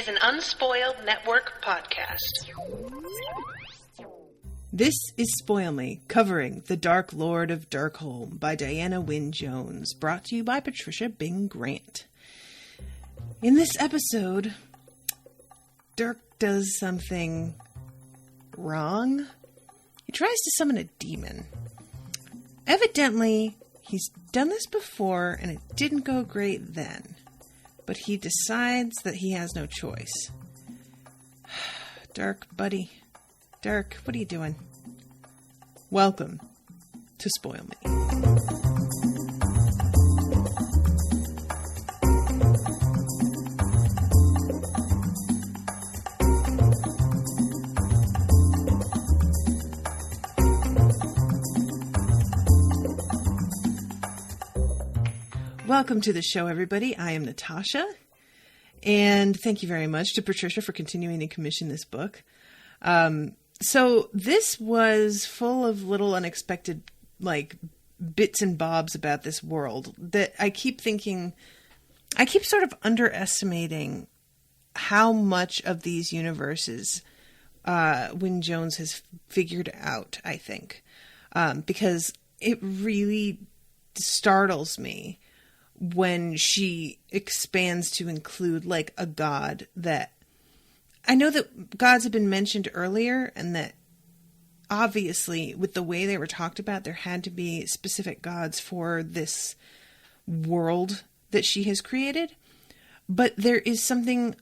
an Unspoiled Network podcast. This is Spoil Me, covering The Dark Lord of Derkholm by Diana Wynne Jones, brought to you by Patricia Bing Grant. In this episode, Derk does something wrong. He tries to summon a demon. Evidently, he's done this before and it didn't go great then. But he decides that he has no choice. Derk, buddy. Derk, what are you doing? Welcome to Spoil Me. Welcome to the show, everybody. I am Natasha, and thank you very much to Patricia for continuing to commission this book. So this was full of little unexpected, bits and bobs about this world that I keep sort of underestimating how much of these universes Wynne Jones has figured out, I think, because it really startles me when she expands to include a god that I know that gods have been mentioned earlier, and that obviously with the way they were talked about, there had to be specific gods for this world that she has created. But there is something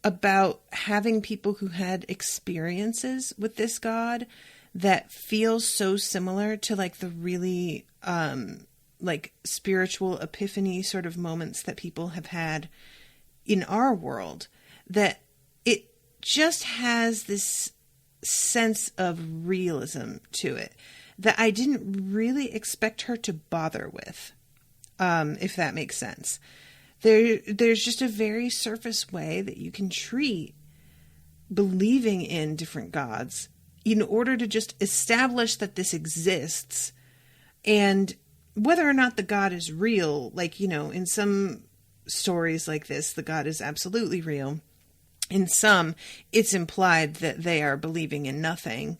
about having people who had experiences with this god that feels so similar to the really spiritual epiphany sort of moments that people have had in our world, that it just has this sense of realism to it that I didn't really expect her to bother with, if that makes sense. There's just a very surface way that you can treat believing in different gods in order to just establish that this exists. And whether or not the god is real, in some stories like this, the god is absolutely real. In some, it's implied that they are believing in nothing,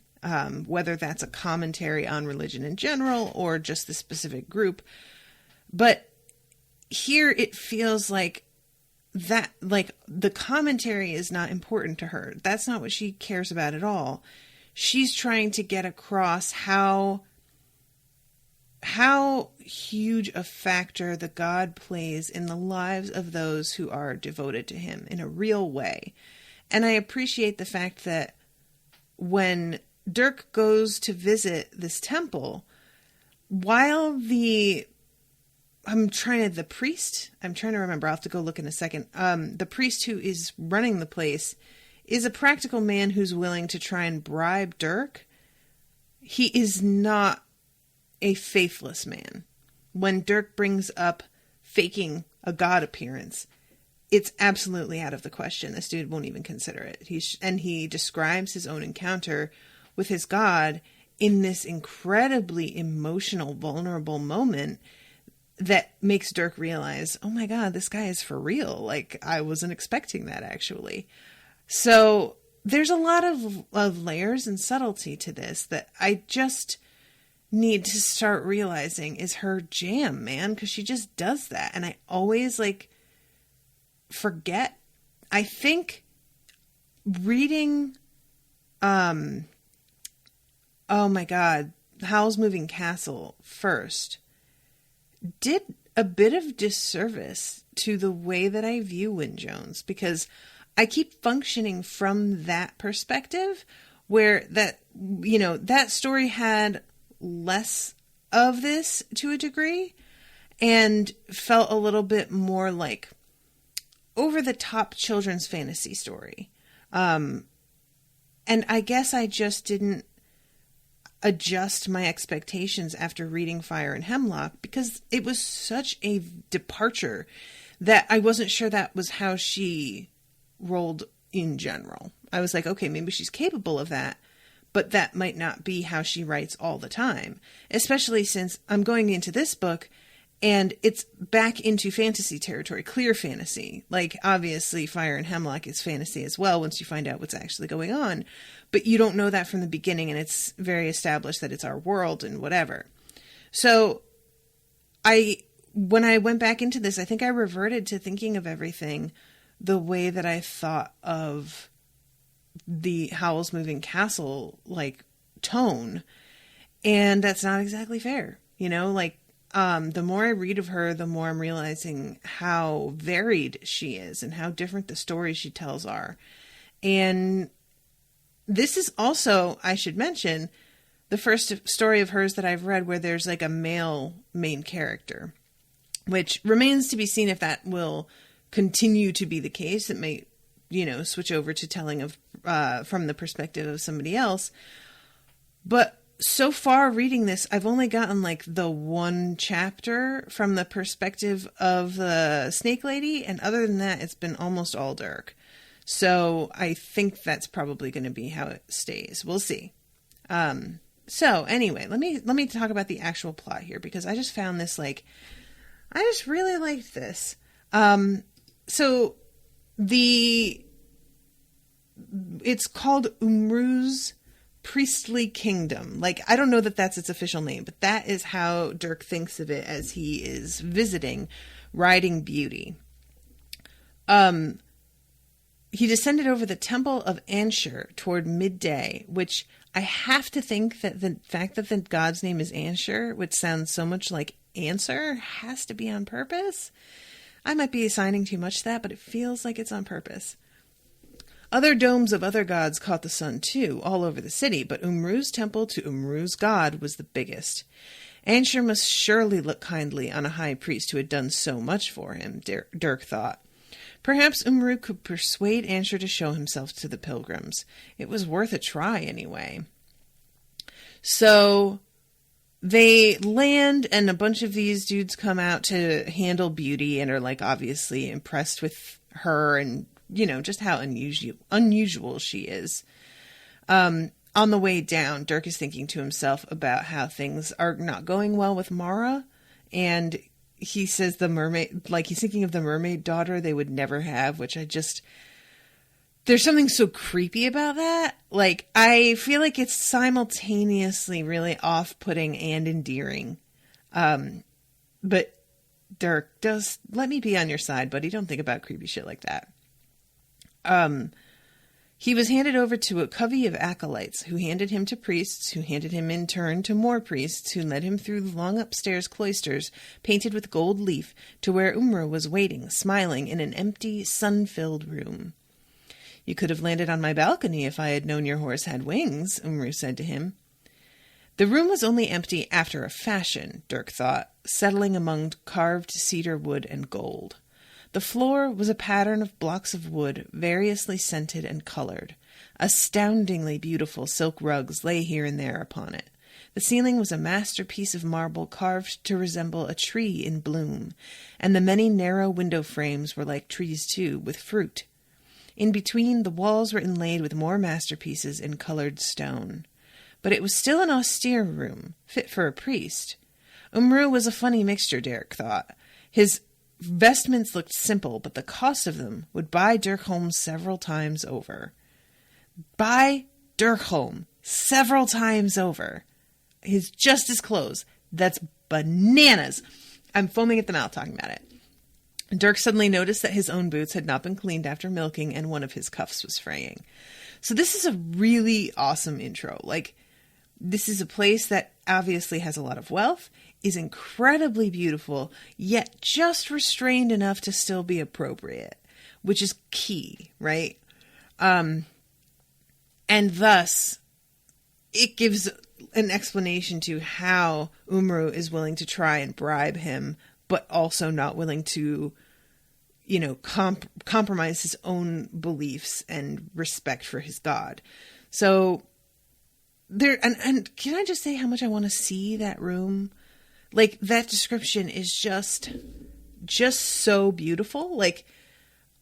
whether that's a commentary on religion in general or just the specific group. But here it feels like that, the commentary is not important to her. That's not what she cares about at all. She's trying to get across how huge a factor the god plays in the lives of those who are devoted to him in a real way. And I appreciate the fact that when Derk goes to visit this temple, while the priest, I'm trying to remember, I'll have to go look in a second. The priest who is running the place is a practical man who's willing to try and bribe Derk. He is not a faithless man. When Derk brings up faking a god appearance, it's absolutely out of the question. This dude won't even consider it. He describes his own encounter with his god in this incredibly emotional, vulnerable moment that makes Derk realize, oh my god, this guy is for real. I wasn't expecting that, actually. So there's a lot of layers and subtlety to this that I just need to start realizing is her jam, man, because she just does that. And I always forget. I think reading oh my god, Howl's Moving Castle first did a bit of disservice to the way that I view Wynne Jones, because I keep functioning from that perspective where that story had less of this to a degree and felt a little bit more like over the top children's fantasy story. And I guess I just didn't adjust my expectations after reading Fire and Hemlock, because it was such a departure that I wasn't sure that was how she rolled in general. I was like, okay, maybe she's capable of that, but that might not be how she writes all the time, especially since I'm going into this book And it's back into fantasy territory, clear fantasy. Like, obviously, Fire and Hemlock is fantasy as well once you find out what's actually going on. But you don't know that from the beginning, and it's very established that it's our world and whatever. So, when I went back into this, I think I reverted to thinking of everything the way that I thought of the Howl's Moving Castle, like, tone. And that's not exactly fair. You know, like, the more I read of her, the more I'm realizing how varied she is and how different the stories she tells are. And this is also, I should mention, the first story of hers that I've read where there's like a male main character, which remains to be seen if that will continue to be the case. It may, you know, switch over to telling of from the perspective of somebody else. But so far reading this, I've only gotten like the one chapter from the perspective of the snake lady. And other than that, it's been almost all Derk. So I think that's probably going to be how it stays. We'll see. So anyway, let me talk about the actual plot here, because I just found this, like, I just really liked this. So it's called Umru's Priestly Kingdom. Like, I don't know that that's its official name, but that is how Derk thinks of it as he is visiting Riding Beauty. He descended over the Temple of Anshur toward midday, which I have to think that the fact that the god's name is Anshur, which sounds so much like answer, has to be on purpose. I might be assigning too much to that, but it feels like it's on purpose. Other domes of other gods caught the sun too, all over the city, but Umru's temple to Umru's god was the biggest. Anshur must surely look kindly on a high priest who had done so much for him, Derk thought. Perhaps Umru could persuade Anshur to show himself to the pilgrims. It was worth a try anyway. So they land, and a bunch of these dudes come out to handle Beauty and are, like, obviously impressed with her and, you know, just how unusual she is. On the way down, Derk is thinking to himself about how things are not going well with Mara, and he says the mermaid, like, he's thinking of the mermaid daughter they would never have, which there's something so creepy about that. Like, I feel like it's simultaneously really off-putting and endearing. But Derk, does let me be on your side, buddy. Don't think about creepy shit like that. He was handed over to a covey of acolytes who handed him to priests, who handed him in turn to more priests, who led him through the long upstairs cloisters painted with gold leaf to where Umru was waiting, smiling in an empty, sun-filled room. You could have landed on my balcony if I had known your horse had wings, Umru said to him. The room was only empty after a fashion, Derk thought, settling among carved cedar wood and gold. The floor was a pattern of blocks of wood, variously scented and colored. Astoundingly beautiful silk rugs lay here and there upon it. The ceiling was a masterpiece of marble carved to resemble a tree in bloom, and the many narrow window frames were like trees too, with fruit. In between, the walls were inlaid with more masterpieces in colored stone. But it was still an austere room, fit for a priest. Umru was a funny mixture, Derk thought. His vestments looked simple, but the cost of them would buy Derkholm several times over. Buy Derkholm several times over. His just his clothes. That's bananas. I'm foaming at the mouth talking about it. Derk suddenly noticed that his own boots had not been cleaned after milking, and one of his cuffs was fraying. So this is a really awesome intro. Like, this is a place that obviously has a lot of wealth, is incredibly beautiful, yet just restrained enough to still be appropriate, which is key, right? And thus, it gives an explanation to how Umru is willing to try and bribe him, but also not willing to, you know, compromise his own beliefs and respect for his god. So there, and can I just say how much I want to see that room? Like, that description is just so beautiful. Like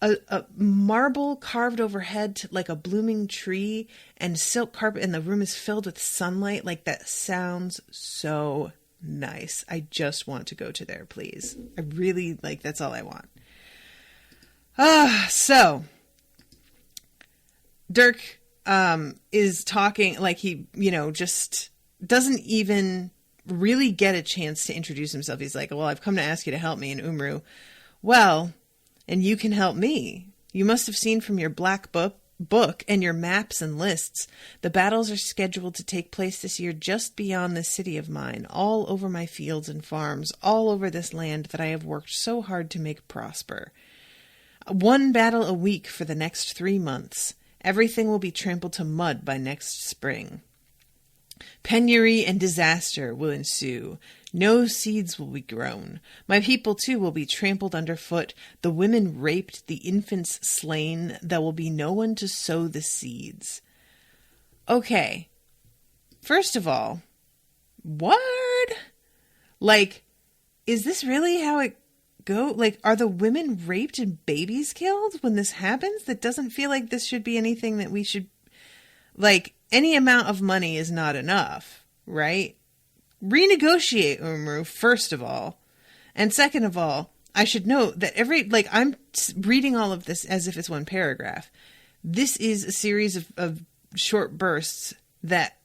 a marble carved overhead to, like, a blooming tree, and silk carpet, and the room is filled with sunlight. Like, that sounds so Nice. I just want to go to there, please. I really, that's all I want. So Derk is talking like he, just doesn't even really get a chance to introduce himself. He's like, well, I've come to ask you to help me. And Umru, well, and you can help me. You must have seen from your black book and your maps and lists. The battles are scheduled to take place this year just beyond this city of mine, all over my fields and farms, all over this land that I have worked so hard to make prosper. 1 battle a week for the next 3 months. Everything will be trampled to mud by next spring. Penury and disaster will ensue. No seeds will be grown. My people, too, will be trampled underfoot, the women raped, the infants slain. There will be no one to sow the seeds. Okay. First of all, word? Is this really how it goes? Are the women raped and babies killed when this happens? That doesn't feel like this should be anything that we should... any amount of money is not enough, right? Renegotiate, Umru, first of all. And second of all, I should note that I'm reading all of this as if it's one paragraph. This is a series of short bursts that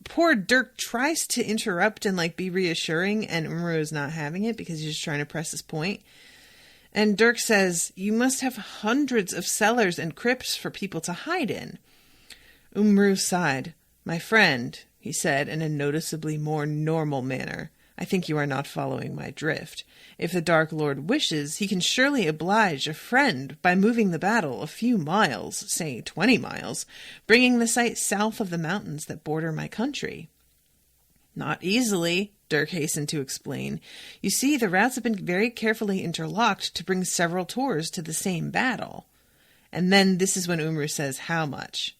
poor Derk tries to interrupt and be reassuring, and Umru is not having it because he's just trying to press his point. And Derk says, you must have hundreds of cellars and crypts for people to hide in. Umru sighed. My friend, he said in a noticeably more normal manner, I think you are not following my drift. If the Dark Lord wishes, he can surely oblige a friend by moving the battle a few miles, say 20 miles, bringing the site south of the mountains that border my country. Not easily, Derk hastened to explain. You see, the routes have been very carefully interlocked to bring several tours to the same battle. And then this is when Umru says, how much?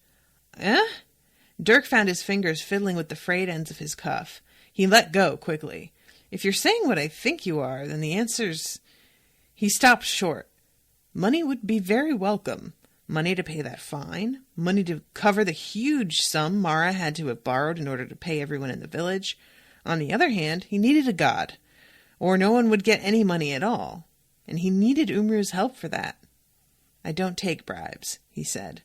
Derk found his fingers fiddling with the frayed ends of his cuff. He let go quickly. If you're saying what I think you are, then the answer's... He stopped short. Money would be very welcome. Money to pay that fine. Money to cover the huge sum Mara had to have borrowed in order to pay everyone in the village. On the other hand, he needed a god, or no one would get any money at all. And he needed Umru's help for that. I don't take bribes, he said.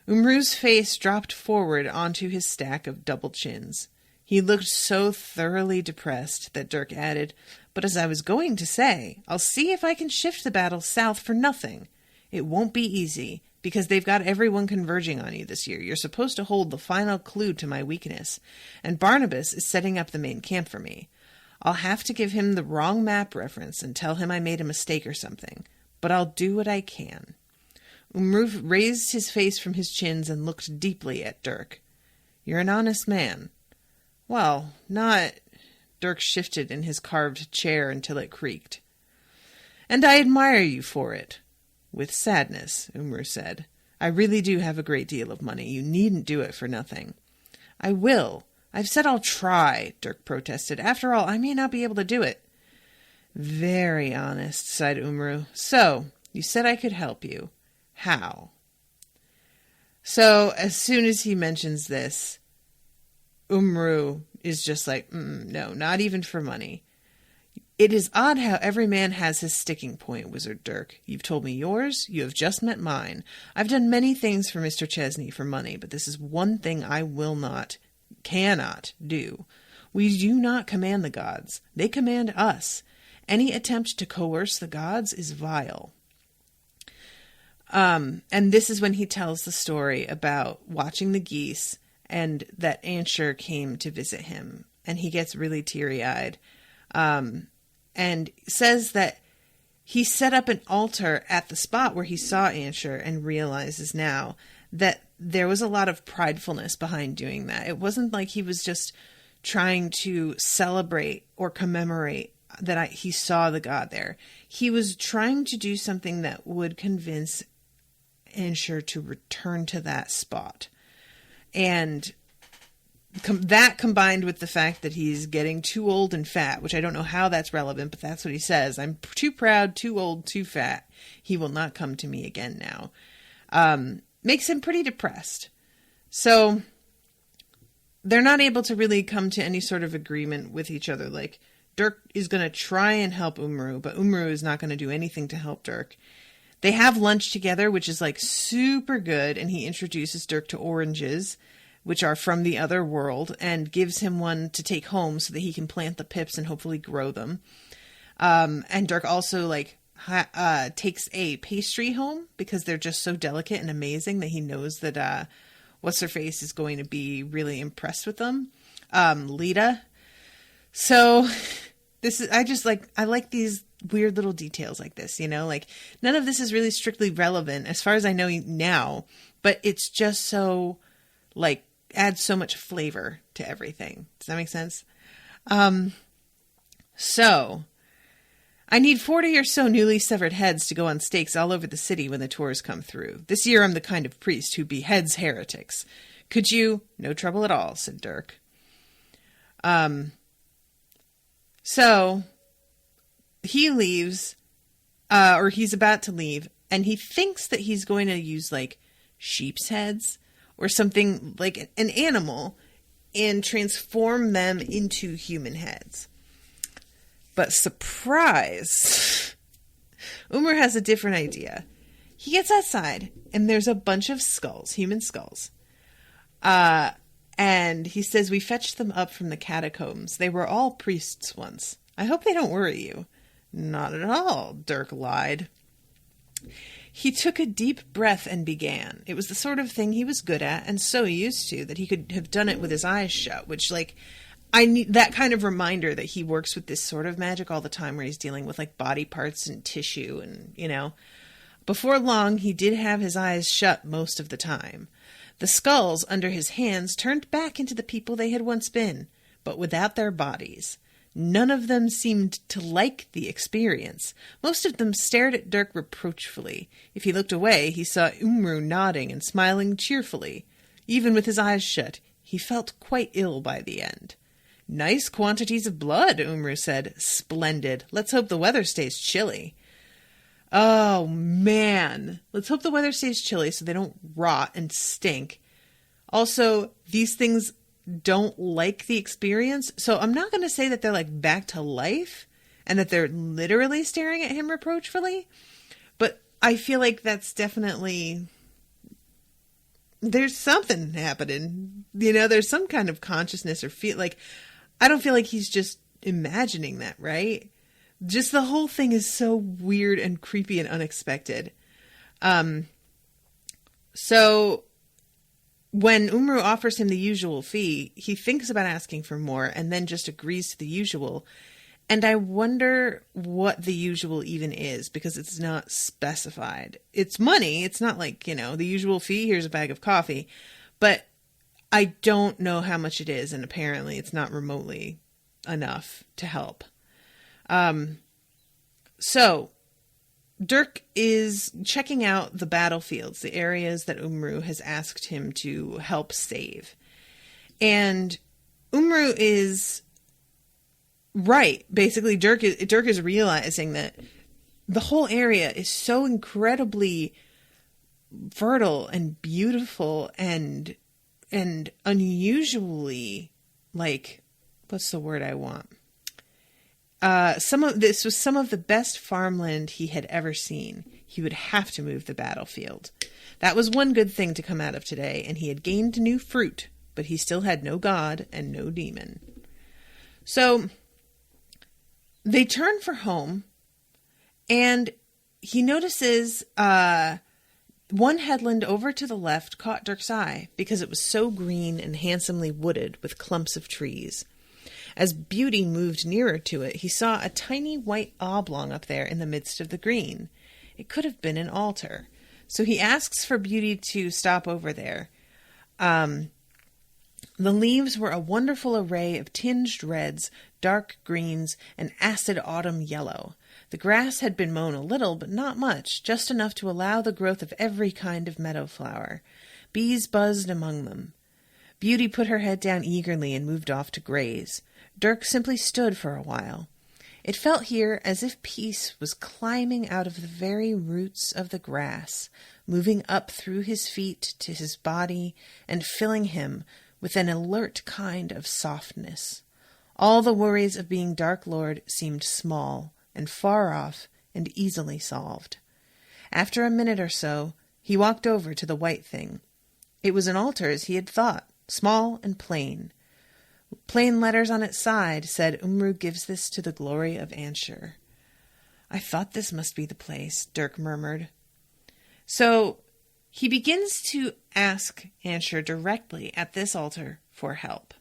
Umru's face dropped forward onto his stack of double chins. He looked so thoroughly depressed that Derk added, but as I was going to say, I'll see if I can shift the battle south for nothing. It won't be easy, because they've got everyone converging on you this year. You're supposed to hold the final clue to my weakness, and Barnabas is setting up the main camp for me. I'll have to give him the wrong map reference and tell him I made a mistake or something, but I'll do what I can. Umru raised his face from his chins and looked deeply at Derk. You're an honest man. Well, not... Derk shifted in his carved chair until it creaked. And I admire you for it. With sadness, Umru said. I really do have a great deal of money. You needn't do it for nothing. I will. I've said I'll try, Derk protested. After all, I may not be able to do it. Very honest, sighed Umru. So, you said I could help you. How? So, as soon as he mentions this, Umru is just like, no, not even for money. It is odd how every man has his sticking point, Wizard Derk. You've told me yours, you have just met mine. I've done many things for Mr. Chesney for money, but this is one thing I cannot do. We do not command the gods. They command us. Any attempt to coerce the gods is vile. And this is when he tells the story about watching the geese and that Ansher came to visit him. And he gets really teary-eyed. And says that he set up an altar at the spot where he saw Ansher and realizes now that there was a lot of pridefulness behind doing that. It wasn't like he was just trying to celebrate or commemorate that he saw the god there. He was trying to do something that would convince Ansher to return to that spot. And that combined with the fact that he's getting too old and fat, which I don't know how that's relevant, but that's what he says. I'm too proud, too old, too fat. He will not come to me again now. Makes him pretty depressed. So they're not able to really come to any sort of agreement with each other. Like, Derk is going to try and help Umru, but Umru is not going to do anything to help Derk. They have lunch together, which is like super good, and he introduces Derk to oranges, which are from the other world, and gives him one to take home so that he can plant the pips and hopefully grow them. And Derk also like takes a pastry home because they're just so delicate and amazing that he knows that what's-her-face is going to be really impressed with them. Lita. So this is, I like these weird little details like this, you know, like none of this is really strictly relevant as far as I know now, but it's just so like adds so much flavor to everything. Does that make sense? So I need 40 or so newly severed heads to go on stakes all over the city when the tours come through. This year I'm the kind of priest who beheads heretics. Could you? No trouble at all, said Derk. So he leaves, or he's about to leave, and he thinks that he's going to use like sheep's heads or something like an animal and transform them into human heads. But surprise, Umar has a different idea. He gets outside and there's a bunch of skulls, human skulls. And he says, we fetched them up from the catacombs. They were all priests once. I hope they don't worry you. Not at all, Derk lied. He took a deep breath and began. It was the sort of thing he was good at and so used to that he could have done it with his eyes shut, which, like, I need that kind of reminder that he works with this sort of magic all the time where he's dealing with, like, body parts and tissue and, you know. Before long, he did have his eyes shut most of the time. The skulls under his hands turned back into the people they had once been, but without their bodies. None of them seemed to like the experience. Most of them stared at Derk reproachfully. If he looked away, he saw Umru nodding and smiling cheerfully. Even with his eyes shut, he felt quite ill by the end. Nice quantities of blood, Umru said. Splendid. Let's hope the weather stays chilly. Oh, man. Let's hope the weather stays chilly so they don't rot and stink. Also, these things don't like the experience. So I'm not going to say that they're like back to life and that they're literally staring at him reproachfully. But I feel like that's definitely, there's something happening. You know, there's some kind of consciousness or feel like, I don't feel like he's just imagining that, right? Just the whole thing is so weird and creepy and unexpected. So when Umru offers him the usual fee, he thinks about asking for more and then just agrees to the usual. And I wonder what the usual even is because it's not specified. It's money. It's not like, you know, the usual fee, here's a bag of coffee. But I don't know how much it is. And apparently it's not remotely enough to help. So Derk is checking out the battlefields, the areas that Umru has asked him to help save. And Umru is right. Basically, Derk is realizing that the whole area is so incredibly fertile and beautiful and unusually, like, what's the word I want? This was some of the best farmland he had ever seen. He would have to move the battlefield. That was one good thing to come out of today, and he had gained new fruit, but he still had no god and no demon. So they turn for home, and he notices one headland over to the left caught Derk's eye because it was so green and handsomely wooded with clumps of trees. As Beauty moved nearer to it, he saw a tiny white oblong up there in the midst of the green. It could have been an altar. So he asks for Beauty to stop over there. The leaves were a wonderful array of tinged reds, dark greens, and acid autumn yellow. The grass had been mown a little, but not much, just enough to allow the growth of every kind of meadow flower. Bees buzzed among them. Beauty put her head down eagerly and moved off to graze. Derk simply stood for a while. It felt here as if peace was climbing out of the very roots of the grass, moving up through his feet to his body and filling him with an alert kind of softness. All the worries of being Dark Lord seemed small and far off and easily solved. After a minute or so, he walked over to the white thing. It was an altar as he had thought, small and plain. Plain letters on its side said, "Umru gives this to the glory of Ansher." "I thought this must be the place," Derk murmured. So he begins to ask Ansher directly at this altar for help.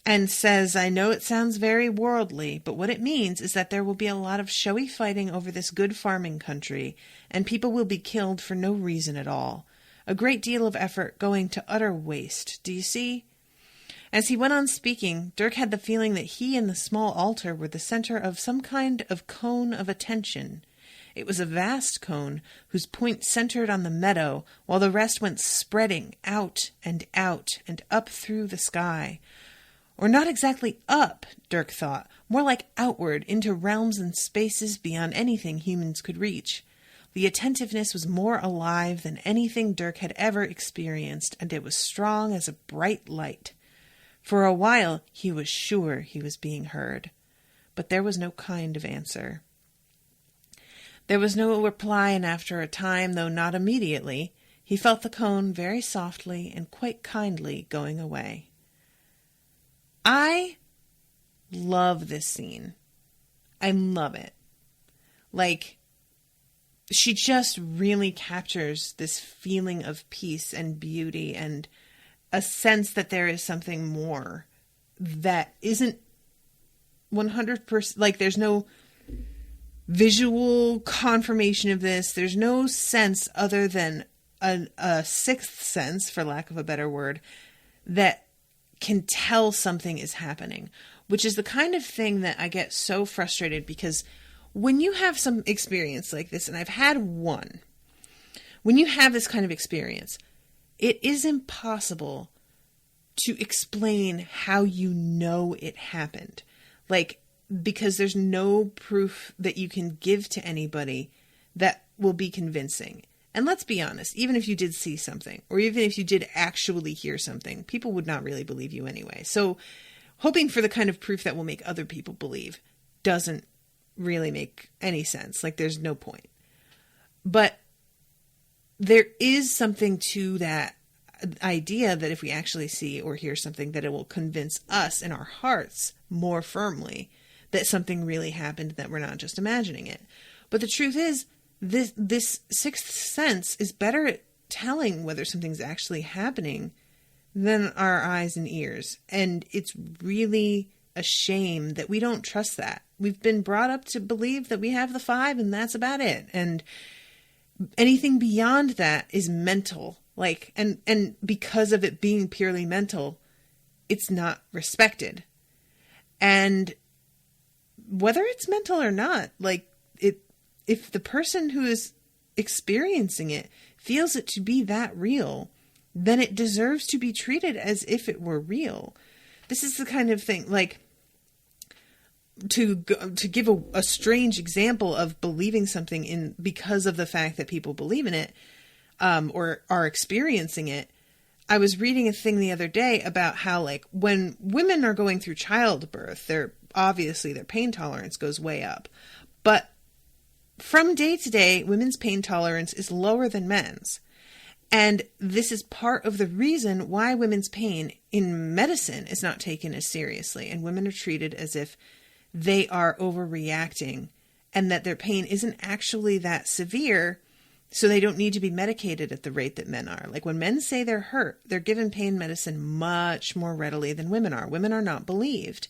And says, "I know it sounds very worldly, but what it means is that there will be a lot of showy fighting over this good farming country, and people will be killed for no reason at all. A great deal of effort going to utter waste. Do you see?" As he went on speaking, Derk had the feeling that he and the small altar were the center of some kind of cone of attention. It was a vast cone whose point centered on the meadow, while the rest went spreading out and up through the sky. Or not exactly up, Derk thought, more like outward into realms and spaces beyond anything humans could reach. The attentiveness was more alive than anything Derk had ever experienced, and it was strong as a bright light. For a while he was sure he was being heard, but there was no kind of answer. There was no reply, and after a time, though not immediately, he felt the cone very softly and quite kindly going away. I love this scene. I love it. Like, she just really captures this feeling of peace and beauty and a sense that there is something more that isn't 100%, like there's no visual confirmation of this. There's no sense other than a sixth sense, for lack of a better word, that can tell something is happening, which is the kind of thing that I get so frustrated because when you have some experience like this, and I've had one, when you have this kind of experience, it is impossible to explain how you know it happened. Like, because there's no proof that you can give to anybody that will be convincing. And let's be honest, even if you did see something, or even if you did actually hear something, people would not really believe you anyway. So hoping for the kind of proof that will make other people believe doesn't really make any sense. Like, there's no point. But there is something to that idea that if we actually see or hear something, that it will convince us in our hearts more firmly that something really happened, that we're not just imagining it. But the truth is, this sixth sense is better at telling whether something's actually happening than our eyes and ears. And it's really a shame that we don't trust that. We've been brought up to believe that we have the five and that's about it. And anything beyond that is mental. Like, and because of it being purely mental, it's not respected. And whether it's mental or not, like, if the person who is experiencing it feels it to be that real, then it deserves to be treated as if it were real. This is the kind of thing, like, to give a strange example of believing something in because of the fact that people believe in it, or are experiencing it. I was reading a thing the other day about how, like, when women are going through childbirth, their pain tolerance goes way up. But from day to day, women's pain tolerance is lower than men's. And this is part of the reason why women's pain in medicine is not taken as seriously. And women are treated as if they are overreacting and that their pain isn't actually that severe, so they don't need to be medicated at the rate that men are. Like, when men say they're hurt, they're given pain medicine much more readily than women are. Women are not believed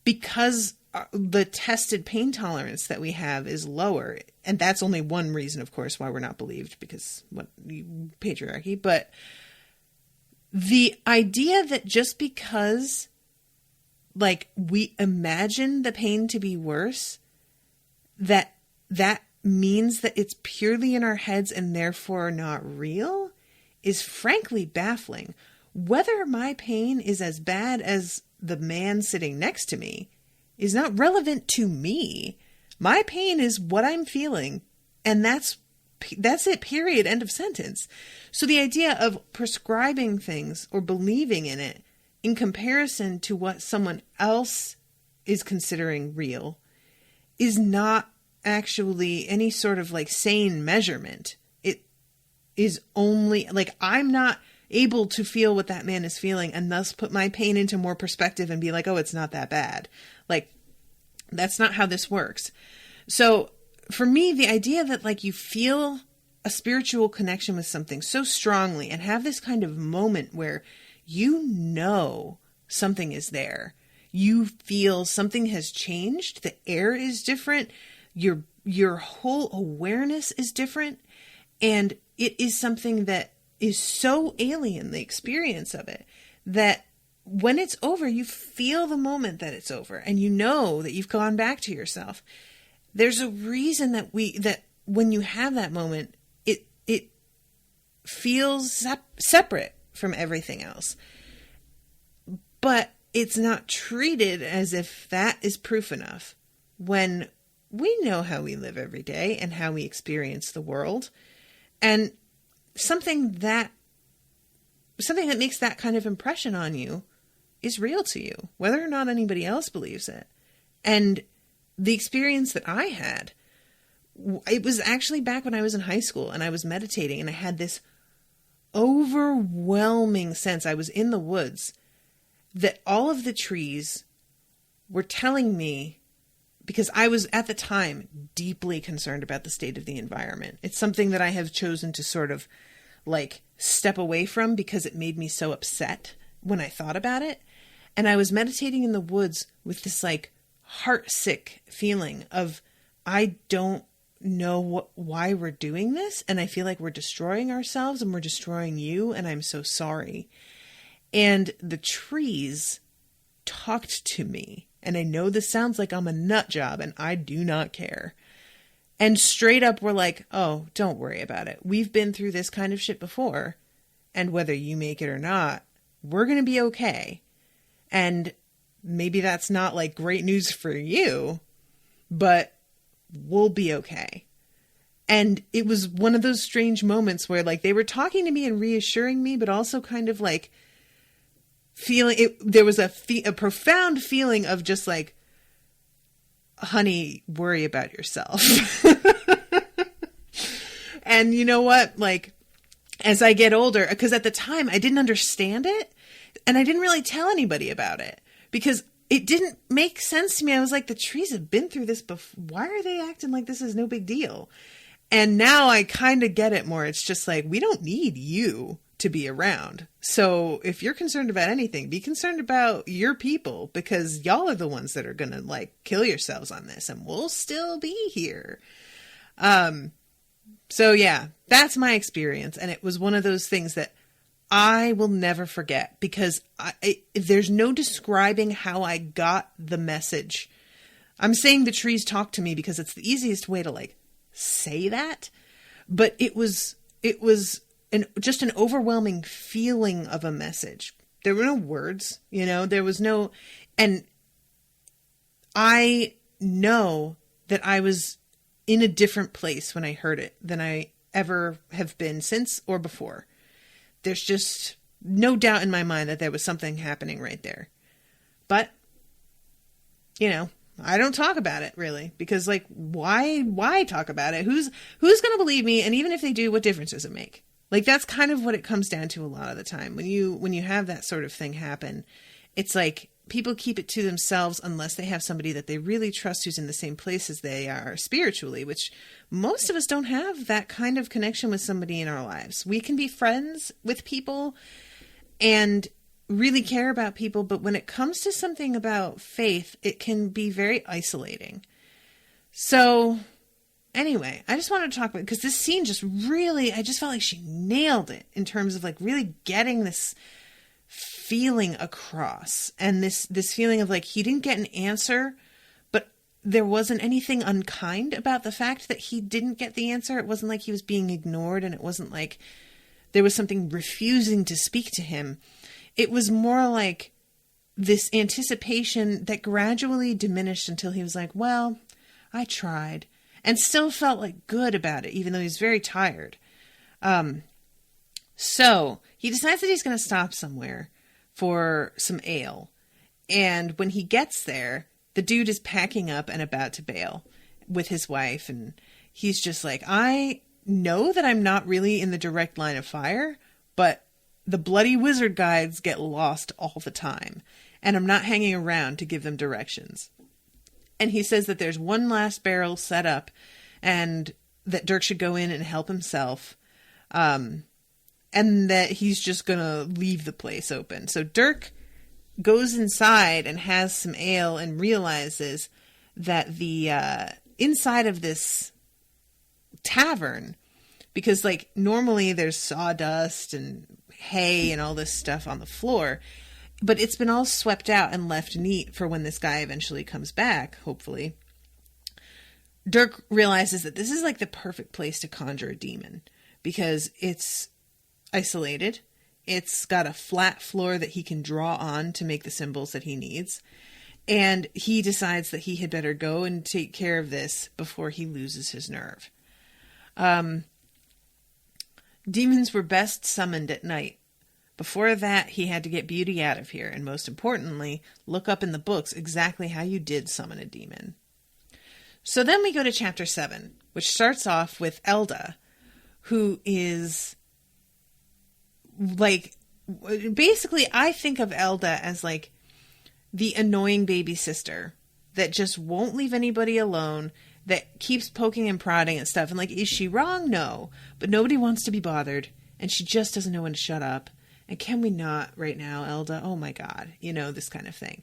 because the tested pain tolerance that we have is lower. And that's only one reason, of course, why we're not believed, because patriarchy. But the idea that just because, like, we imagine the pain to be worse, that means that it's purely in our heads and therefore not real, is frankly baffling. Whether my pain is as bad as the man sitting next to me is not relevant to me. My pain is what I'm feeling, and that's That's it, period, end of sentence. So the idea of prescribing things or believing in it in comparison to what someone else is considering real is not actually any sort of like sane measurement. It is only like, I'm not able to feel what that man is feeling and thus put my pain into more perspective and be like, oh, it's not that bad. Like, that's not how this works. So for me, the idea that like you feel a spiritual connection with something so strongly and have this kind of moment where you know something is there, you feel something has changed, the air is different, your whole awareness is different, and it is something that is so alien, the experience of it, that when it's over, you feel the moment that it's over, and you know that you've gone back to yourself. There's a reason that when you have that moment, it feels separate from everything else. But it's not treated as if that is proof enough when we know how we live every day and how we experience the world. And something that makes that kind of impression on you is real to you, whether or not anybody else believes it. And the experience that I had, it was actually back when I was in high school and I was meditating and I had this overwhelming sense. I was in the woods that all of the trees were telling me, because I was at the time deeply concerned about the state of the environment. It's something that I have chosen to sort of like step away from because it made me so upset when I thought about it. And I was meditating in the woods with this like heartsick feeling of, I don't know why we're doing this. And I feel like we're destroying ourselves and we're destroying you. And I'm so sorry. And the trees talked to me. And I know this sounds like I'm a nut job and I do not care. And straight up were like, oh, don't worry about it. We've been through this kind of shit before. And whether you make it or not, we're going to be okay. And maybe that's not like great news for you, but we'll be okay. And it was one of those strange moments where like they were talking to me and reassuring me, but also kind of like feeling it. There was a profound feeling of just like, honey, worry about yourself. And you know what? Like, as I get older, because at the time I didn't understand it and I didn't really tell anybody about it because it didn't make sense to me. I was like, the trees have been through this before. Why are they acting like this is no big deal? And now I kind of get it more. It's just like, we don't need you to be around. So if you're concerned about anything, be concerned about your people because y'all are the ones that are going to like kill yourselves on this and we'll still be here. So yeah, that's my experience. And it was one of those things that I will never forget because there's no describing how I got the message. I'm saying the trees talk to me because it's the easiest way to like say that, but it was just an overwhelming feeling of a message. There were no words, there was no, and I know that I was in a different place when I heard it than I ever have been since or before. There's just no doubt in my mind that there was something happening right there. But, I don't talk about it really because like, why talk about it? Who's going to believe me? And even if they do, what difference does it make? Like, that's kind of what it comes down to a lot of the time. When you have that sort of thing happen, it's like people keep it to themselves unless they have somebody that they really trust who's in the same place as they are spiritually, which most of us don't have that kind of connection with somebody in our lives. We can be friends with people and really care about people, but when it comes to something about faith, it can be very isolating. So anyway, I just wanted to talk about, because this scene just really, I just felt like she nailed it in terms of like really getting this feeling across. And this feeling of like, he didn't get an answer, but there wasn't anything unkind about the fact that he didn't get the answer. It wasn't like he was being ignored, and it wasn't like there was something refusing to speak to him. It was more like this anticipation that gradually diminished until he was like, well, I tried. and still felt like good about it, even though he's very tired. So he decides that he's going to stop somewhere for some ale. And when he gets there, the dude is packing up and about to bail with his wife. And he's just like, I know that I'm not really in the direct line of fire, but the bloody wizard guides get lost all the time. And I'm not hanging around to give them directions. And he says that there's one last barrel set up and that Derk should go in and help himself. And that he's just going to leave the place open. So Derk goes inside and has some ale and realizes that the inside of this tavern, because like normally there's sawdust and hay and all this stuff on the floor, but it's been all swept out and left neat for when this guy eventually comes back, hopefully. Derk realizes that this is like the perfect place to conjure a demon because it's isolated. It's got a flat floor that he can draw on to make the symbols that he needs. And he decides that he had better go and take care of this before he loses his nerve. Demons were best summoned at night. Before that, he had to get Beauty out of here. And most importantly, look up in the books exactly how you did summon a demon. So then we go to chapter 7, which starts off with Elda, who is like, basically I think of Elda as like the annoying baby sister that just won't leave anybody alone, that keeps poking and prodding and stuff. And like, is she wrong? No, but nobody wants to be bothered. And she just doesn't know when to shut up. And can we not right now, Elda? Oh my God. You know, this kind of thing.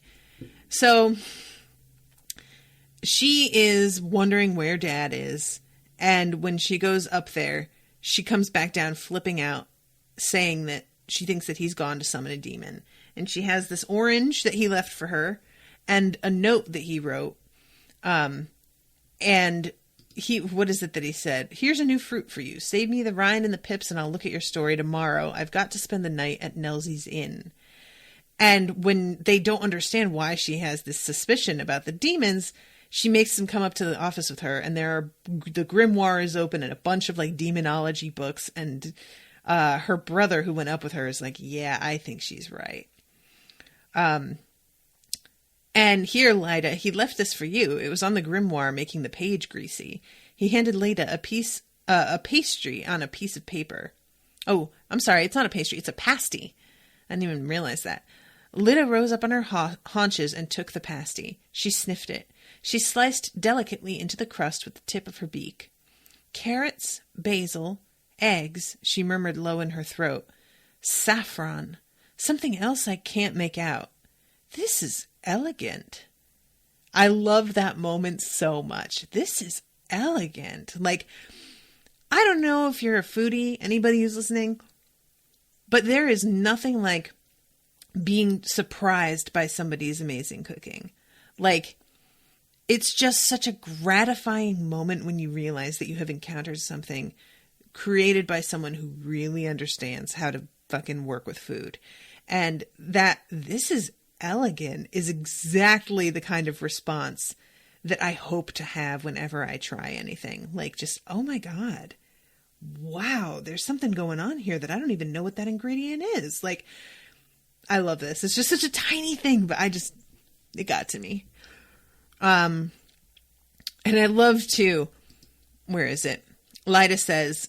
So she is wondering where Dad is. And when she goes up there, she comes back down flipping out, saying that she thinks that he's gone to summon a demon. And she has this orange that he left for her and a note that he wrote. And what is it that he said? Here's a new fruit for you. Save me the rind and the pips and I'll look at your story tomorrow. I've got to spend the night at Nelsie's Inn. And when they don't understand why she has this suspicion about the demons, she makes them come up to the office with her, and the grimoire is open and a bunch of like demonology books, and her brother who went up with her is like, yeah, I think she's right. And here, Lida, he left this for you. It was on the grimoire making the page greasy. He handed Lida a pastry on a piece of paper. Oh, I'm sorry, it's not a pastry, it's a pasty. I didn't even realize that. Lida rose up on her haunches and took the pasty. She sniffed it. She sliced delicately into the crust with the tip of her beak. Carrots, basil, eggs, she murmured low in her throat. Saffron. Something else I can't make out. This is elegant. I love that moment so much. This is elegant. Like, I don't know if you're a foodie, anybody who's listening, but there is nothing like being surprised by somebody's amazing cooking. Like, it's just such a gratifying moment when you realize that you have encountered something created by someone who really understands how to fucking work with food. And that this is elegant is exactly the kind of response that I hope to have whenever I try anything. Like, just, oh my God, wow, there's something going on here that I don't even know what that ingredient is. Like, I love this. It's just such a tiny thing, but it got to me. And I love too, where is it? Lida says,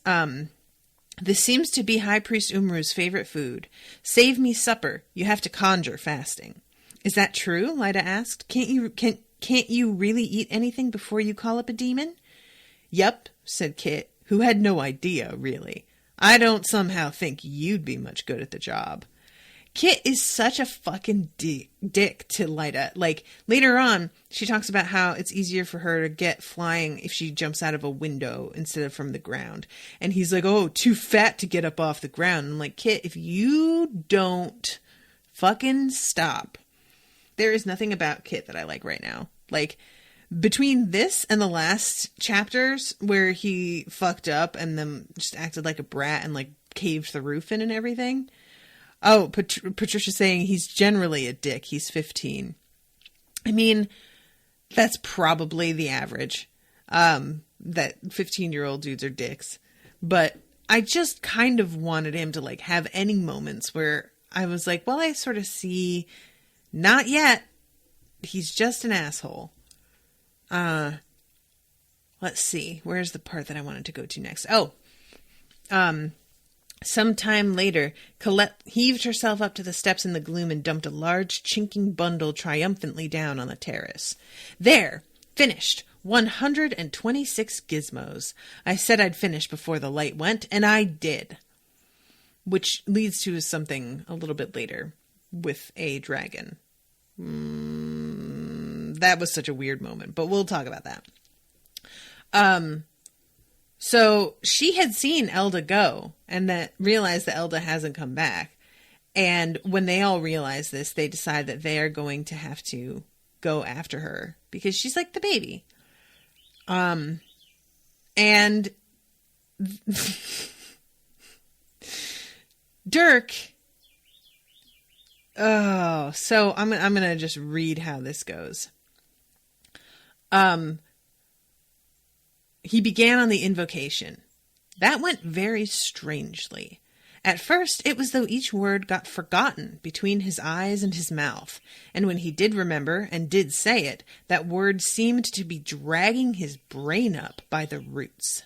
this seems to be High Priest Umru's favorite food. Save me supper. You have to conjure fasting. Is that true? Lida asked. Can't you really eat anything before you call up a demon? Yup, said Kit, who had no idea, really. I don't somehow think you'd be much good at the job. Kit is such a fucking dick to Lida. Like, later on, she talks about how it's easier for her to get flying if she jumps out of a window instead of from the ground. And he's like, oh, too fat to get up off the ground. I'm like, Kit, if you don't fucking stop. There is nothing about Kit that I like right now. Like, between this and the last chapters where he fucked up and then just acted like a brat and like caved the roof in and everything. Oh, Patricia saying he's generally a dick. He's 15. I mean, that's probably the average. that 15-year-old dudes are dicks. But I just kind of wanted him to, like, have any moments where I was like, well, I sort of see, not yet. He's just an asshole. Let's see. Where's the part that I wanted to go to next? Sometime later, Colette heaved herself up to the steps in the gloom and dumped a large, chinking bundle triumphantly down on the terrace. There! Finished! 126 gizmos. I said I'd finish before the light went, and I did. Which leads to something a little bit later with a dragon. That was such a weird moment, but we'll talk about that. So she had seen Elda go and that realized that Elda hasn't come back. And when they all realize this, they decide that they are going to have to go after her because she's like the baby. And Derk. Oh, so I'm going to just read how this goes. He began on the invocation. That went very strangely. At first, it was though each word got forgotten between his eyes and his mouth, and when he did remember and did say it, that word seemed to be dragging his brain up by the roots.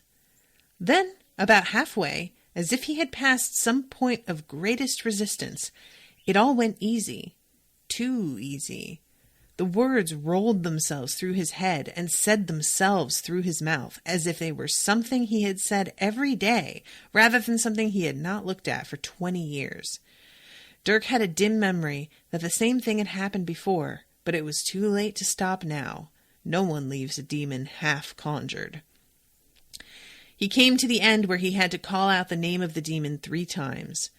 Then, about halfway, as if he had passed some point of greatest resistance, it all went easy. Too easy. The words rolled themselves through his head and said themselves through his mouth, as if they were something he had said every day, rather than something he had not looked at for 20 years. Derk had a dim memory that the same thing had happened before, but it was too late to stop now. No one leaves a demon half conjured. He came to the end where he had to call out the name of the demon 3 times.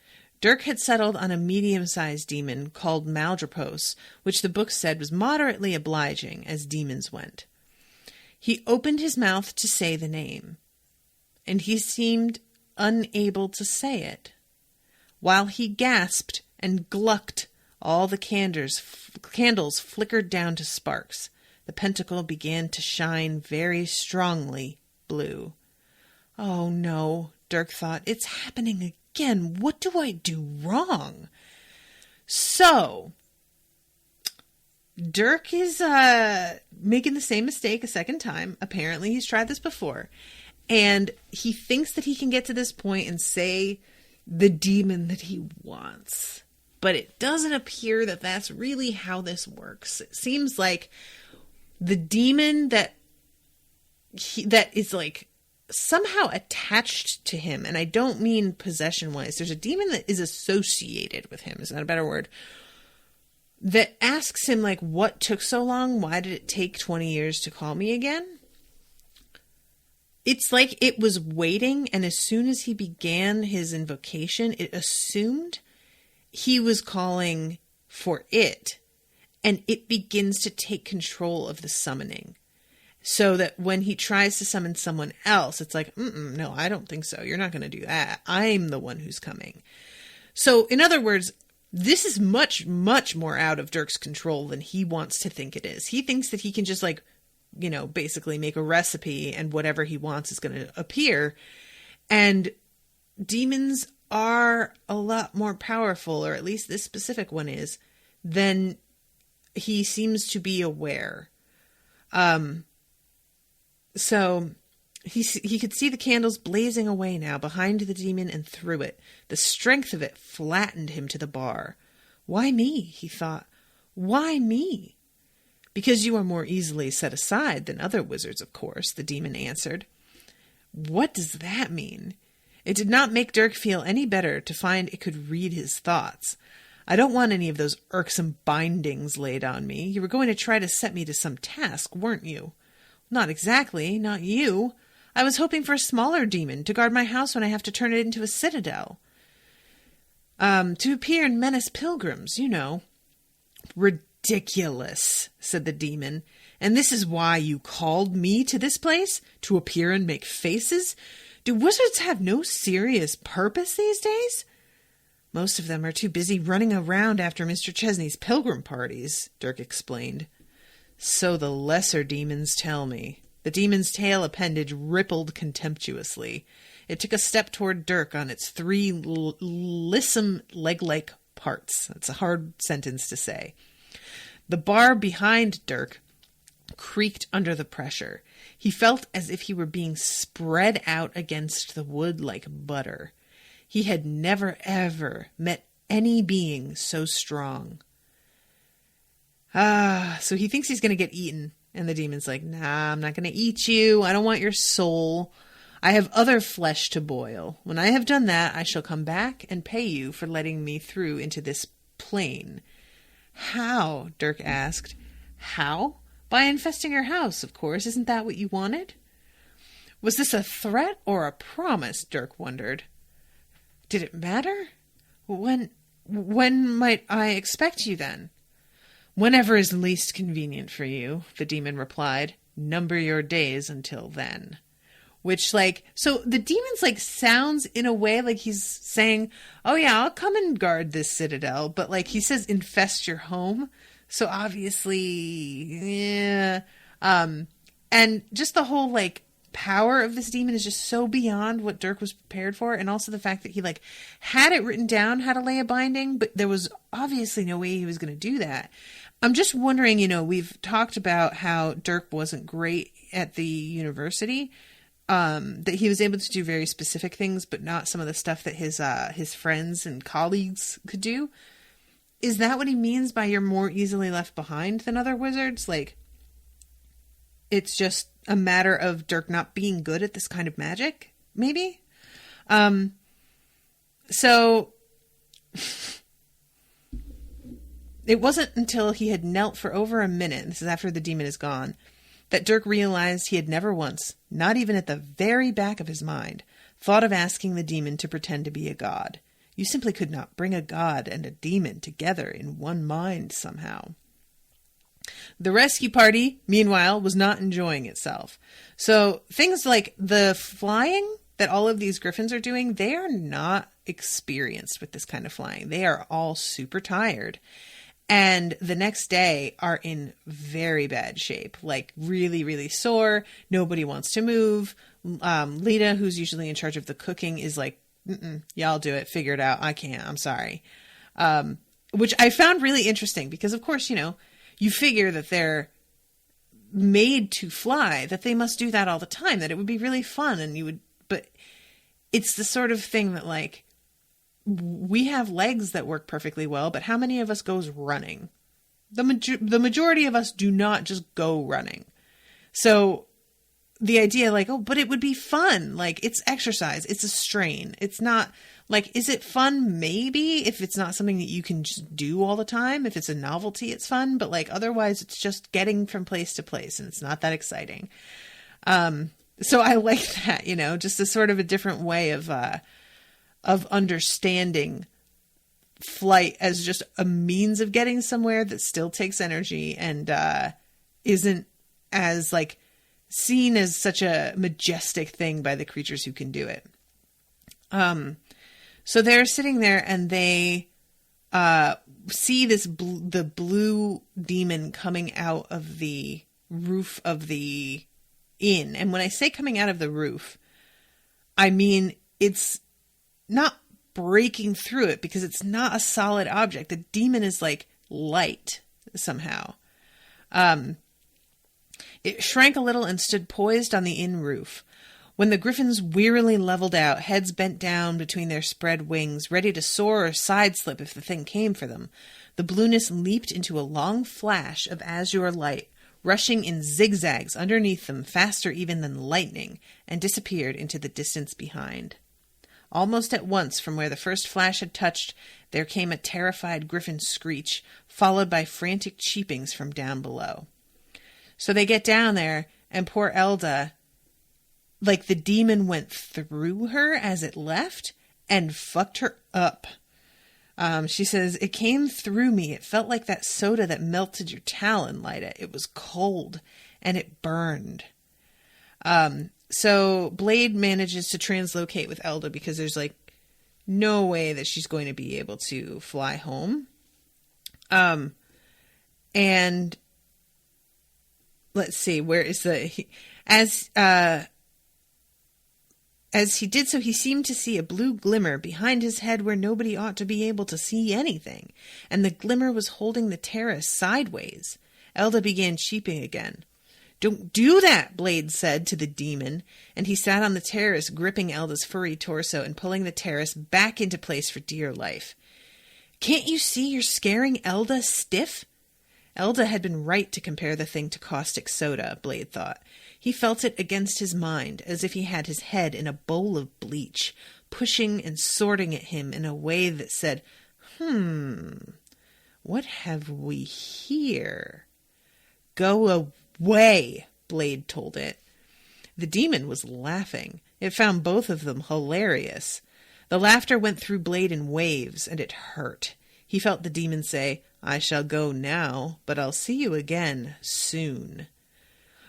Derk had settled on a medium-sized demon called Maldropos, which the book said was moderately obliging as demons went. He opened his mouth to say the name, and he seemed unable to say it. While he gasped and glucked, all the candles flickered down to sparks. The pentacle began to shine very strongly blue. Oh no, Derk thought, it's happening again. Again, what do I do wrong? So, Derk is making the same mistake a second time. Apparently, he's tried this before. And he thinks that he can get to this point and say the demon that he wants. But it doesn't appear that that's really how this works. It seems like the demon that is like somehow attached to him, and I don't mean possession-wise. There's a demon that is associated with him, is that a better word? That asks him, like, what took so long? Why did it take 20 years to call me again? It's like it was waiting, and as soon as he began his invocation, it assumed he was calling for it, and it begins to take control of the summoning. So that when he tries to summon someone else, it's like, no, I don't think so. You're not going to do that. I'm the one who's coming. So, in other words, this is much, much more out of Derk's control than he wants to think it is. He thinks that he can just, like, you know, basically make a recipe and whatever he wants is going to appear. And demons are a lot more powerful, or at least this specific one is, than he seems to be aware. So he could see the candles blazing away now behind the demon and through it. The strength of it flattened him to the bar. Why me? He thought. Why me? Because you are more easily set aside than other wizards, of course, the demon answered. What does that mean? It did not make Derk feel any better to find it could read his thoughts. I don't want any of those irksome bindings laid on me. You were going to try to set me to some task, weren't you? Not exactly, not you. I was hoping for a smaller demon to guard my house when I have to turn it into a citadel. To appear and menace pilgrims, you know. Ridiculous, said the demon. And this is why you called me to this place? To appear and make faces? Do wizards have no serious purpose these days? Most of them are too busy running around after Mr. Chesney's pilgrim parties, Derk explained. So the lesser demons tell me. The demon's tail appendage rippled contemptuously. It took a step toward Derk on its three lissom leg-like parts. That's a hard sentence to say. The bar behind Derk creaked under the pressure. He felt as if he were being spread out against the wood like butter. He had never, ever met any being so strong. So he thinks he's going to get eaten. And the demon's like, nah, I'm not going to eat you. I don't want your soul. I have other flesh to boil. When I have done that, I shall come back and pay you for letting me through into this plane. How? Derk asked. How? By infesting your house, of course. Isn't that what you wanted? Was this a threat or a promise? Derk wondered. Did it matter? When might I expect you then? Whenever is least convenient for you, the demon replied. Number your days until then. Which, like, so the demon's, like, sounds in a way like he's saying, oh yeah, I'll come and guard this citadel. But, like, he says infest your home. So obviously, yeah. And just the whole, like, power of this demon is just so beyond what Derk was prepared for. And also the fact that he, like, had it written down how to lay a binding, but there was obviously no way he was going to do that. I'm just wondering, you know, we've talked about how Derk wasn't great at the university, that he was able to do very specific things, but not some of the stuff that his friends and colleagues could do. Is that what he means by you're more easily left behind than other wizards? Like, it's just a matter of Derk not being good at this kind of magic, maybe? So it wasn't until he had knelt for over a minute, this is after the demon is gone, that Derk realized he had never once, not even at the very back of his mind, thought of asking the demon to pretend to be a god. You simply could not bring a god and a demon together in one mind somehow. The rescue party, meanwhile, was not enjoying itself. So things like the flying that all of these griffins are doing, they are not experienced with this kind of flying. They are all super tired. And the next day are in very bad shape, like really, really sore. Nobody wants to move. Lita, who's usually in charge of the cooking, is like, y'all do it. Figure it out. I can't. I'm sorry. Which I found really interesting because, of course, you know, you figure that they're made to fly, that they must do that all the time, that it would be really fun. And you would, but it's the sort of thing that, like, we have legs that work perfectly well, but how many of us goes running? The majority of us do not just go running. So the idea, like, oh, but it would be fun. Like, it's exercise. It's a strain. It's not, like, is it fun? Maybe, if it's not something that you can just do all the time. If it's a novelty, it's fun. But, like, otherwise, it's just getting from place to place, and it's not that exciting. So I like that, you know, just a sort of a different way of understanding flight as just a means of getting somewhere that still takes energy and isn't as, like, seen as such a majestic thing by the creatures who can do it. So they're sitting there and they see this the blue demon coming out of the roof of the inn. And when I say coming out of the roof, I mean it's not breaking through it because it's not a solid object. The demon is like light somehow. It shrank a little and stood poised on the inn roof. When the griffins wearily leveled out, heads bent down between their spread wings, ready to soar or sideslip if the thing came for them, the blueness leaped into a long flash of azure light, rushing in zigzags underneath them faster even than lightning, and disappeared into the distance behind. Almost at once, from where the first flash had touched, there came a terrified griffin screech, followed by frantic cheepings from down below. So they get down there, and poor Elda, like the demon went through her as it left and fucked her up. She says, it came through me. It felt like that soda that melted your talon, Lida. It was cold, and it burned. So Blade manages to translocate with Elda because there's, like, no way that she's going to be able to fly home. And let's see, where is As he did so, he seemed to see a blue glimmer behind his head where nobody ought to be able to see anything, and the glimmer was holding the terrace sideways. Elda began cheeping again. "Don't do that," Blade said to the demon, and he sat on the terrace, gripping Elda's furry torso and pulling the terrace back into place for dear life. "Can't you see you're scaring Elda stiff?" Elda had been right to compare the thing to caustic soda, Blade thought. He felt it against his mind, as if he had his head in a bowl of bleach, pushing and sorting at him in a way that said, what have we here? "Go away," Blade told it. The demon was laughing. It found both of them hilarious. The laughter went through Blade in waves, and it hurt. He felt the demon say, "I shall go now, but I'll see you again soon."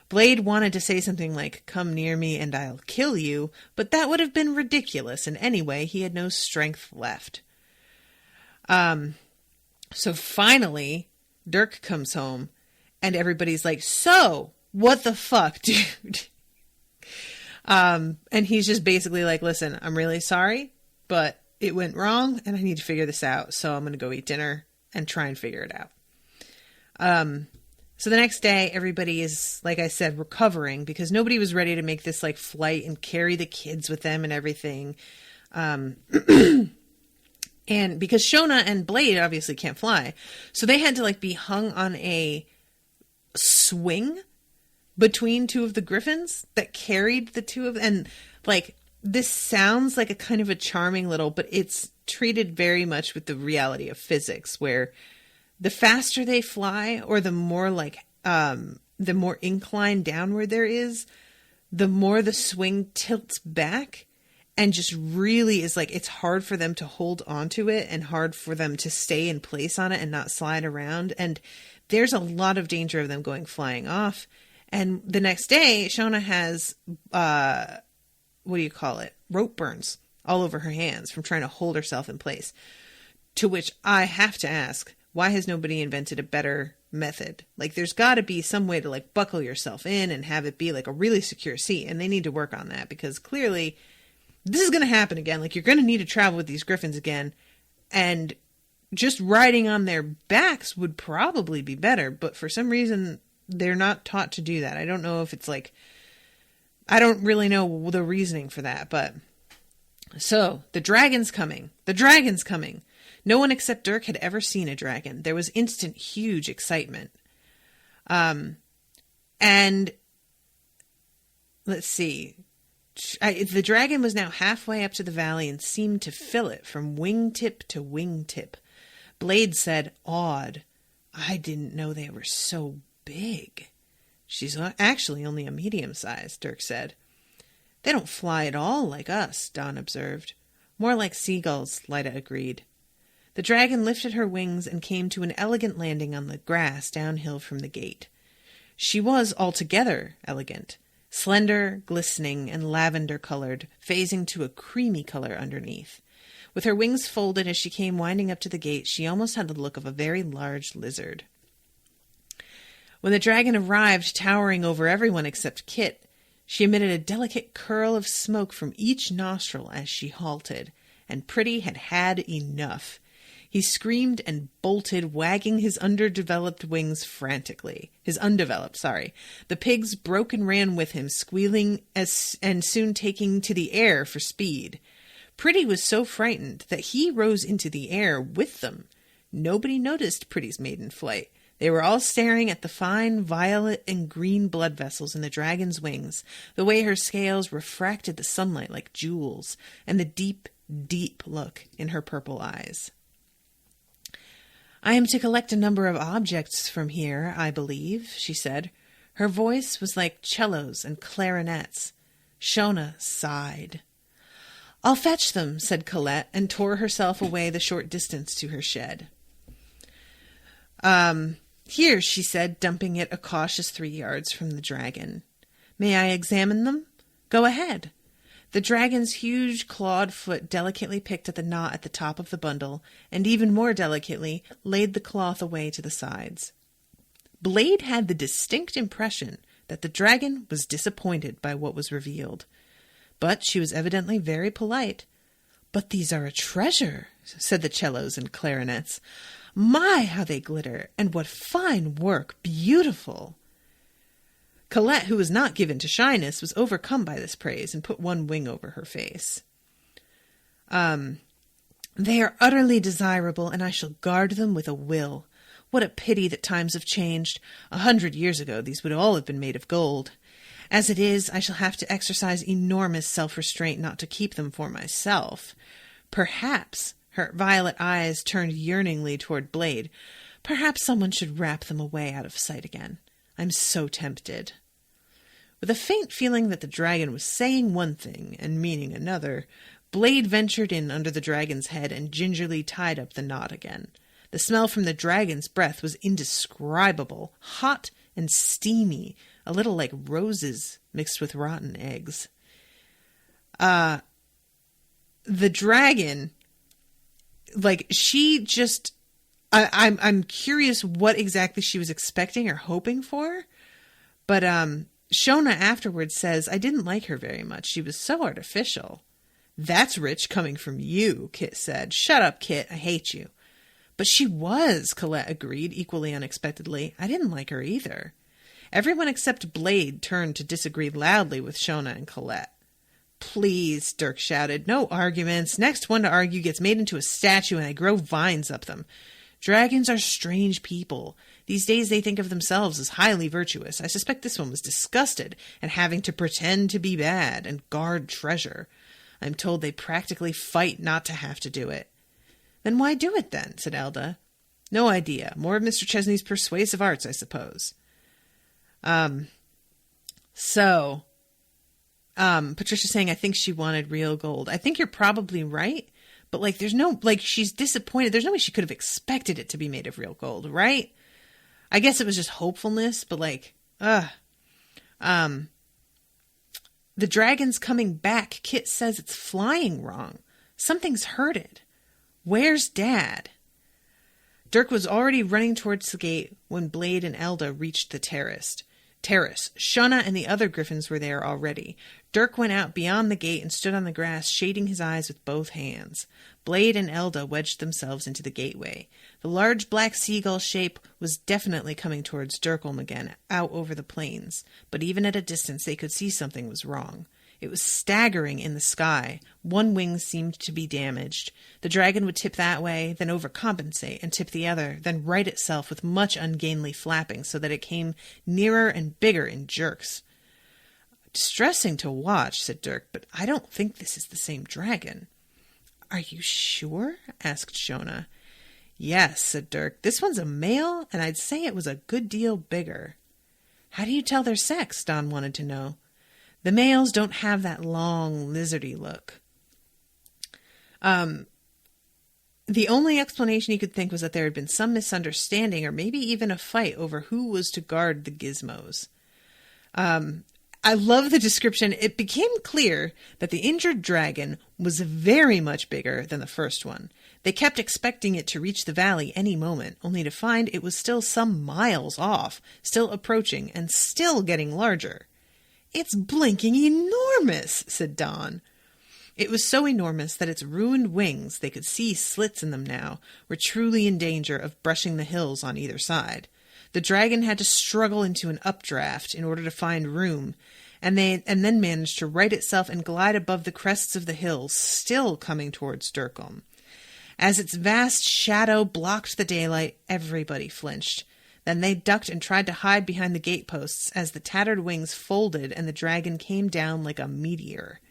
Blade wanted to say something like, "Come near me and I'll kill you," but that would have been ridiculous, and anyway, he had no strength left. So finally, Derk comes home, and everybody's like, "So, what the fuck, dude?" And he's just basically like, "Listen, I'm really sorry, but it went wrong, and I need to figure this out, so I'm going to go eat dinner and try and figure it out." So the next day, everybody is, like I said, recovering because nobody was ready to make this like flight and carry the kids with them and everything. And because Shona and Blade obviously can't fly, so they had to like be hung on a swing between two of the griffins that carried the two of them. And like, this sounds like a kind of a charming little, but it's treated very much with the reality of physics, where the faster they fly, or the more like, the more incline downward there is, the more the swing tilts back and just really is like, it's hard for them to hold onto it and hard for them to stay in place on it and not slide around. And there's a lot of danger of them going flying off. And the next day, Shona has, rope burns all over her hands from trying to hold herself in place. To which I have to ask, why has nobody invented a better method? Like, there's got to be some way to like buckle yourself in and have it be like a really secure seat. And they need to work on that, because clearly this is going to happen again. Like, you're going to need to travel with these griffins again, and just riding on their backs would probably be better. But for some reason, they're not taught to do that. I don't know if it's like, I don't really know the reasoning for that, but so the dragon's coming. The dragon's coming. No one except Derk had ever seen a dragon. There was instant, huge excitement. And let's see. The dragon was now halfway up to the valley and seemed to fill it from wingtip to wingtip. Blade said, awed, "I didn't know they were so big." "She's actually only a medium size," Derk said. "They don't fly at all like us," Don observed. "More like seagulls," Lyda agreed. The dragon lifted her wings and came to an elegant landing on the grass downhill from the gate. She was altogether elegant, slender, glistening, and lavender-colored, phasing to a creamy color underneath. With her wings folded as she came winding up to the gate, she almost had the look of a very large lizard. When the dragon arrived, towering over everyone except Kit, she emitted a delicate curl of smoke from each nostril as she halted, and Pretty had had enough. He screamed and bolted, wagging his undeveloped wings frantically. The pigs broke and ran with him, squealing and soon taking to the air for speed. Pretty was so frightened that he rose into the air with them. Nobody noticed Pretty's maiden flight. They were all staring at the fine violet and green blood vessels in the dragon's wings, the way her scales refracted the sunlight like jewels, and the deep, deep look in her purple eyes. "I am to collect a number of objects from here, I believe," she said. Her voice was like cellos and clarinets. Shona sighed. "I'll fetch them," said Colette, and tore herself away the short distance to her shed. Here," she said, dumping it a cautious 3 yards from the dragon. "May I examine them?" "Go ahead." The dragon's huge clawed foot delicately picked at the knot at the top of the bundle, and even more delicately laid the cloth away to the sides. Blade had the distinct impression that the dragon was disappointed by what was revealed. But she was evidently very polite. "But these are a treasure," said the cellos and clarinets. "My, how they glitter, and what fine work, beautiful." Colette, who was not given to shyness, was overcome by this praise and put one wing over her face. "They are utterly desirable, and I shall guard them with a will. What a pity that times have changed. 100 years ago these would all have been made of gold. As it is, I shall have to exercise enormous self-restraint not to keep them for myself. Perhaps," her violet eyes turned yearningly toward Blade, "perhaps someone should wrap them away out of sight again. I'm so tempted." With a faint feeling that the dragon was saying one thing and meaning another, Blade ventured in under the dragon's head and gingerly tied up the knot again. The smell from the dragon's breath was indescribable, hot and steamy, a little like roses mixed with rotten eggs. The dragon, she just... I'm curious what exactly she was expecting or hoping for, but Shona afterwards says, "I didn't like her very much. She was so artificial." "That's rich coming from you," Kit said. "Shut up, Kit. I hate you." "But she was," Colette agreed, equally unexpectedly. "I didn't like her either." Everyone except Blade turned to disagree loudly with Shona and Colette. "Please," Derk shouted. "No arguments. Next one to argue gets made into a statue and I grow vines up them. Dragons are strange people. These days they think of themselves as highly virtuous. I suspect this one was disgusted at having to pretend to be bad and guard treasure. I'm told they practically fight not to have to do it." "Then why do it then?" said Elda. "No idea. More of Mr. Chesney's persuasive arts, I suppose." Patricia's saying, "I think she wanted real gold." I think you're probably right, but there's no, she's disappointed. There's no way she could have expected it to be made of real gold, right? I guess it was just hopefulness, but the dragon's coming back. Kit says it's flying wrong. Something's hurt it. Where's Dad? Derk was already running towards the gate when Blade and Elda reached the terrace. Shona and the other griffins were there already. Derk went out beyond the gate and stood on the grass, shading his eyes with both hands. Blade and Elda wedged themselves into the gateway. The large black seagull shape was definitely coming towards Derkholm again, out over the plains. But even at a distance they could see something was wrong. It was staggering in the sky. One wing seemed to be damaged. The dragon would tip that way, then overcompensate and tip the other, then right itself with much ungainly flapping so that it came nearer and bigger in jerks. "Distressing to watch," said Derk, "but I don't think this is the same dragon." "Are you sure?" asked Shona. "Yes," said Derk. "This one's a male, and I'd say it was a good deal bigger." "How do you tell their sex?" Don wanted to know. "The males don't have that long, lizardy look." The only explanation he could think was that there had been some misunderstanding or maybe even a fight over who was to guard the gizmos. I love the description. It became clear that the injured dragon was very much bigger than the first one. They kept expecting it to reach the valley any moment, only to find it was still some miles off, still approaching, and still getting larger. "It's blinking enormous," said Don. It was so enormous that its ruined wings, they could see slits in them now, were truly in danger of brushing the hills on either side. The dragon had to struggle into an updraft in order to find room, and then managed to right itself and glide above the crests of the hills, still coming towards Derkholm. As its vast shadow blocked the daylight, everybody flinched. Then they ducked and tried to hide behind the gateposts as the tattered wings folded and the dragon came down like a meteor.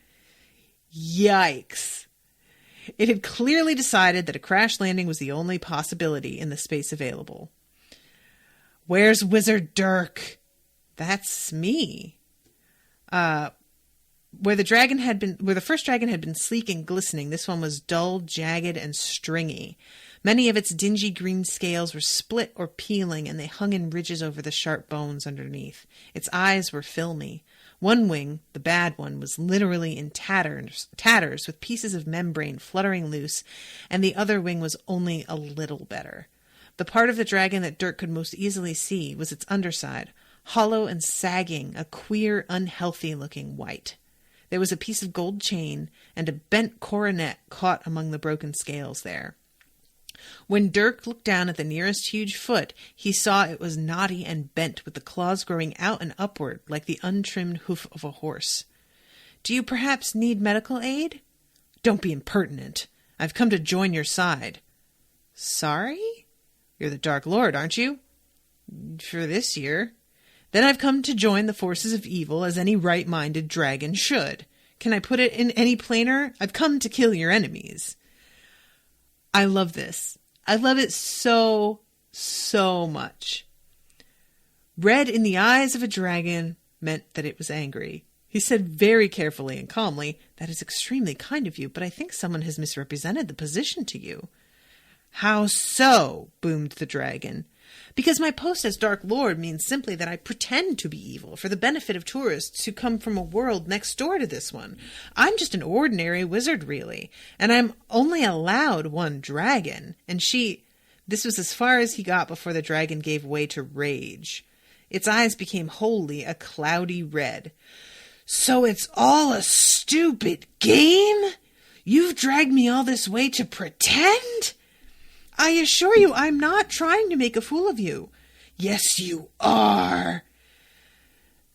Yikes! It had clearly decided that a crash landing was the only possibility in the space available. "Where's Wizard Derk?" "That's me." Where the first dragon had been sleek and glistening, this one was dull, jagged, and stringy. Many of its dingy green scales were split or peeling, and they hung in ridges over the sharp bones underneath. Its eyes were filmy. One wing, the bad one, was literally in tatters, with pieces of membrane fluttering loose, and the other wing was only a little better. The part of the dragon that Derk could most easily see was its underside, hollow and sagging, a queer, unhealthy-looking white. There was a piece of gold chain and a bent coronet caught among the broken scales there. When Derk looked down at the nearest huge foot, he saw it was knotty and bent, with the claws growing out and upward like the untrimmed hoof of a horse. "Do you perhaps need medical aid?" "Don't be impertinent. I've come to join your side." "Sorry? You're the Dark Lord, aren't you?" "For this year." "Then I've come to join the forces of evil, as any right-minded dragon should. Can I put it in any plainer? I've come to kill your enemies." I love this. I love it so, so much. Red in the eyes of a dragon meant that it was angry. He said very carefully and calmly, "That is extremely kind of you, but I think someone has misrepresented the position to you." "How so?" boomed the dragon. "Because my post as Dark Lord means simply that I pretend to be evil for the benefit of tourists who come from a world next door to this one. I'm just an ordinary wizard, really, and I'm only allowed one dragon." And this was as far as he got before the dragon gave way to rage. Its eyes became wholly a cloudy red. "So it's all a stupid game? You've dragged me all this way to pretend? I assure you I'm not trying to make a fool of you." "Yes, you are."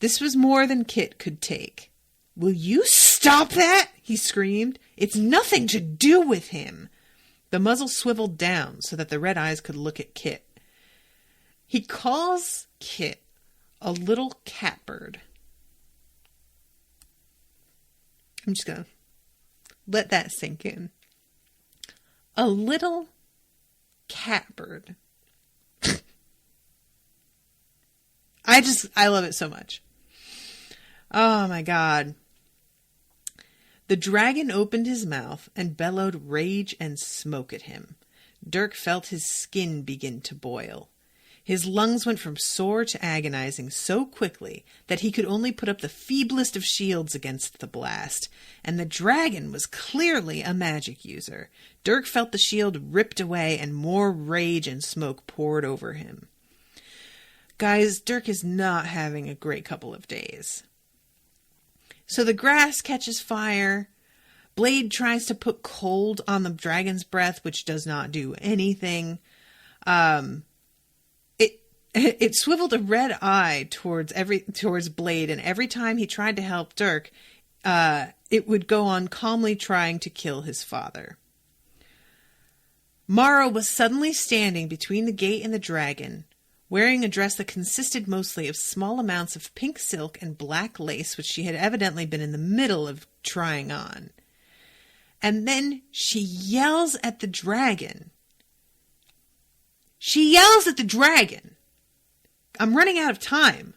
This was more than Kit could take. "Will you stop that?" he screamed. "It's nothing to do with him." The muzzle swiveled down so that the red eyes could look at Kit. He calls Kit a little catbird. I'm just going to let that sink in. A little catbird. I love it so much. Oh my God. The dragon opened his mouth and bellowed rage and smoke at him. Derk felt his skin begin to boil. His lungs went from sore to agonizing so quickly that he could only put up the feeblest of shields against the blast, and the dragon was clearly a magic user. Derk felt the shield ripped away, and more rage and smoke poured over him. Guys, Derk is not having a great couple of days. So the grass catches fire. Blade tries to put cold on the dragon's breath, which does not do anything. It swiveled a red eye towards Blade, and every time he tried to help Derk, it would go on calmly trying to kill his father. Mara was suddenly standing between the gate and the dragon, wearing a dress that consisted mostly of small amounts of pink silk and black lace, which she had evidently been in the middle of trying on. And then she yells at the dragon. She yells at the dragon. "I'm running out of time.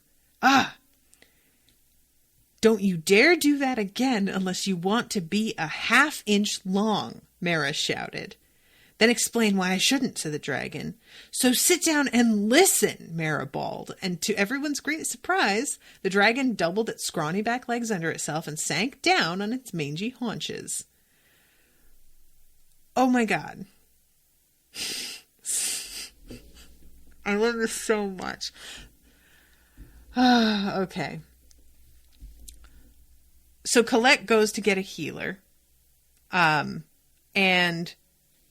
Don't you dare do that again unless you want to be a half-inch long," Mara shouted. "Then explain why I shouldn't," said the dragon. "So sit down and listen," Mara bawled, and to everyone's great surprise, the dragon doubled its scrawny back legs under itself and sank down on its mangy haunches. Oh my God. I love this so much. Okay. So Colette goes to get a healer. And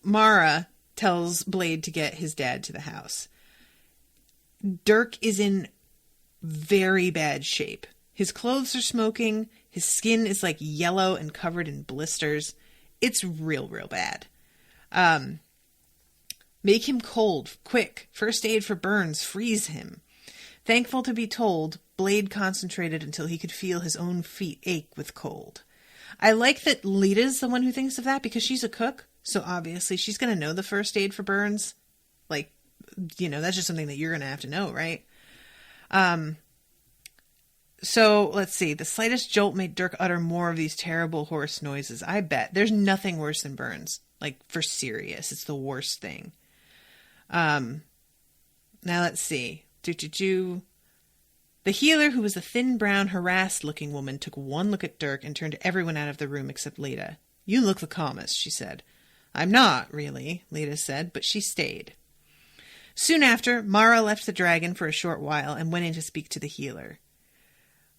Mara tells Blade to get his dad to the house. Derk is in very bad shape. His clothes are smoking. His skin is like yellow and covered in blisters. It's real, real bad. Make him cold, quick. First aid for burns. Freeze him. Thankful to be told, Blade concentrated until he could feel his own feet ache with cold. I like that Lita's the one who thinks of that because she's a cook. So obviously she's going to know the first aid for burns. Like, that's just something that you're going to have to know, right? So let's see. The slightest jolt made Derk utter more of these terrible hoarse noises. I bet there's nothing worse than burns. Like, for serious. It's the worst thing. Now let's see. The healer, who was a thin, brown, harassed-looking woman, took one look at Derk and turned everyone out of the room except Lita. "You look the calmest," she said. "I'm not, really," Lita said, but she stayed. Soon after, Mara left the dragon for a short while and went in to speak to the healer.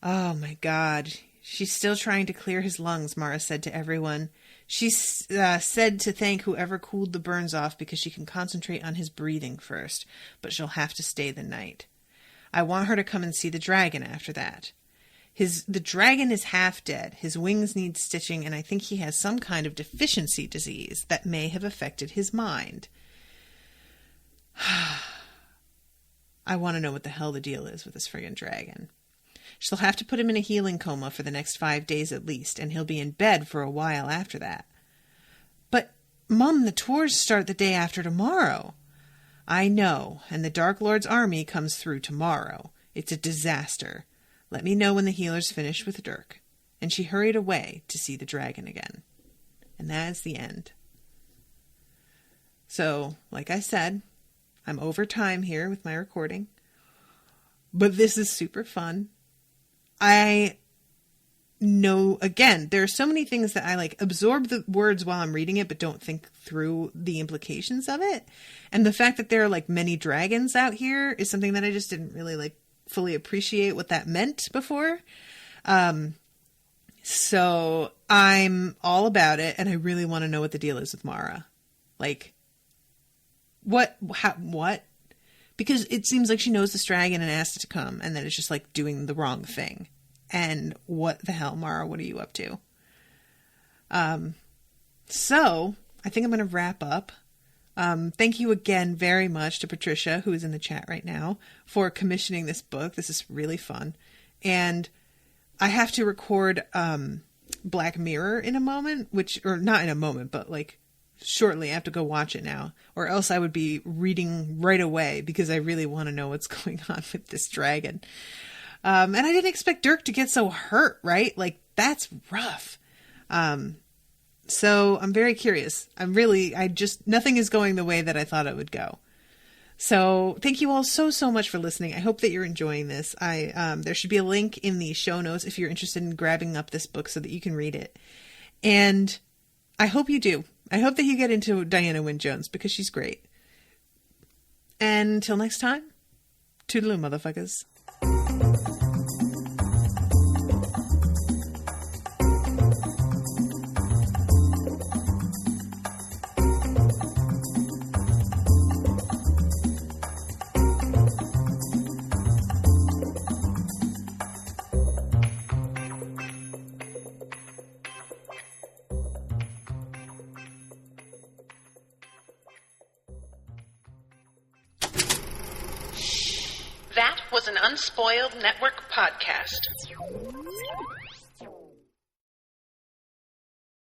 Oh my God. She's still trying to clear his lungs, Mara said to everyone. She said to thank whoever cooled the burns off because she can concentrate on his breathing first, but she'll have to stay the night. I want her to come and see the dragon after that. The dragon is half dead. His wings need stitching, and I think he has some kind of deficiency disease that may have affected his mind. I want to know what the hell the deal is with this friggin' dragon. She'll have to put him in a healing coma for the next 5 days at least, and he'll be in bed for a while after that. But, Mum, the tours start the day after tomorrow. I know, and the Dark Lord's army comes through tomorrow. It's a disaster. Let me know when the healer's finished with Derk. And she hurried away to see the dragon again. And that is the end. So, like I said, I'm over time here with my recording. But this is super fun. I know, again, there are so many things that I absorb the words while I'm reading it, but don't think through the implications of it. And the fact that there are many dragons out here is something that I just didn't really fully appreciate what that meant before. So I'm all about it. And I really want to know what the deal is with Mara. What? Because it seems like she knows this dragon and asked it to come, and then it's just doing the wrong thing. And what the hell, Mara? What are you up to? So I think I'm going to wrap up. Thank you again very much to Patricia, who is in the chat right now, for commissioning this book. This is really fun. And I have to record Black Mirror in a moment, or not in a moment, but shortly. I have to go watch it now, or else I would be reading right away because I really want to know what's going on with this dragon. And I didn't expect Derk to get so hurt, right? That's rough. So I'm very curious. Nothing is going the way that I thought it would go. So thank you all so much for listening. I hope that you're enjoying this. There should be a link in the show notes if you're interested in grabbing up this book so that you can read it. And I hope you do. I hope that you get into Diana Wynne Jones because she's great. And until next time, toodaloo, motherfuckers. That was an Unspoiled Network podcast.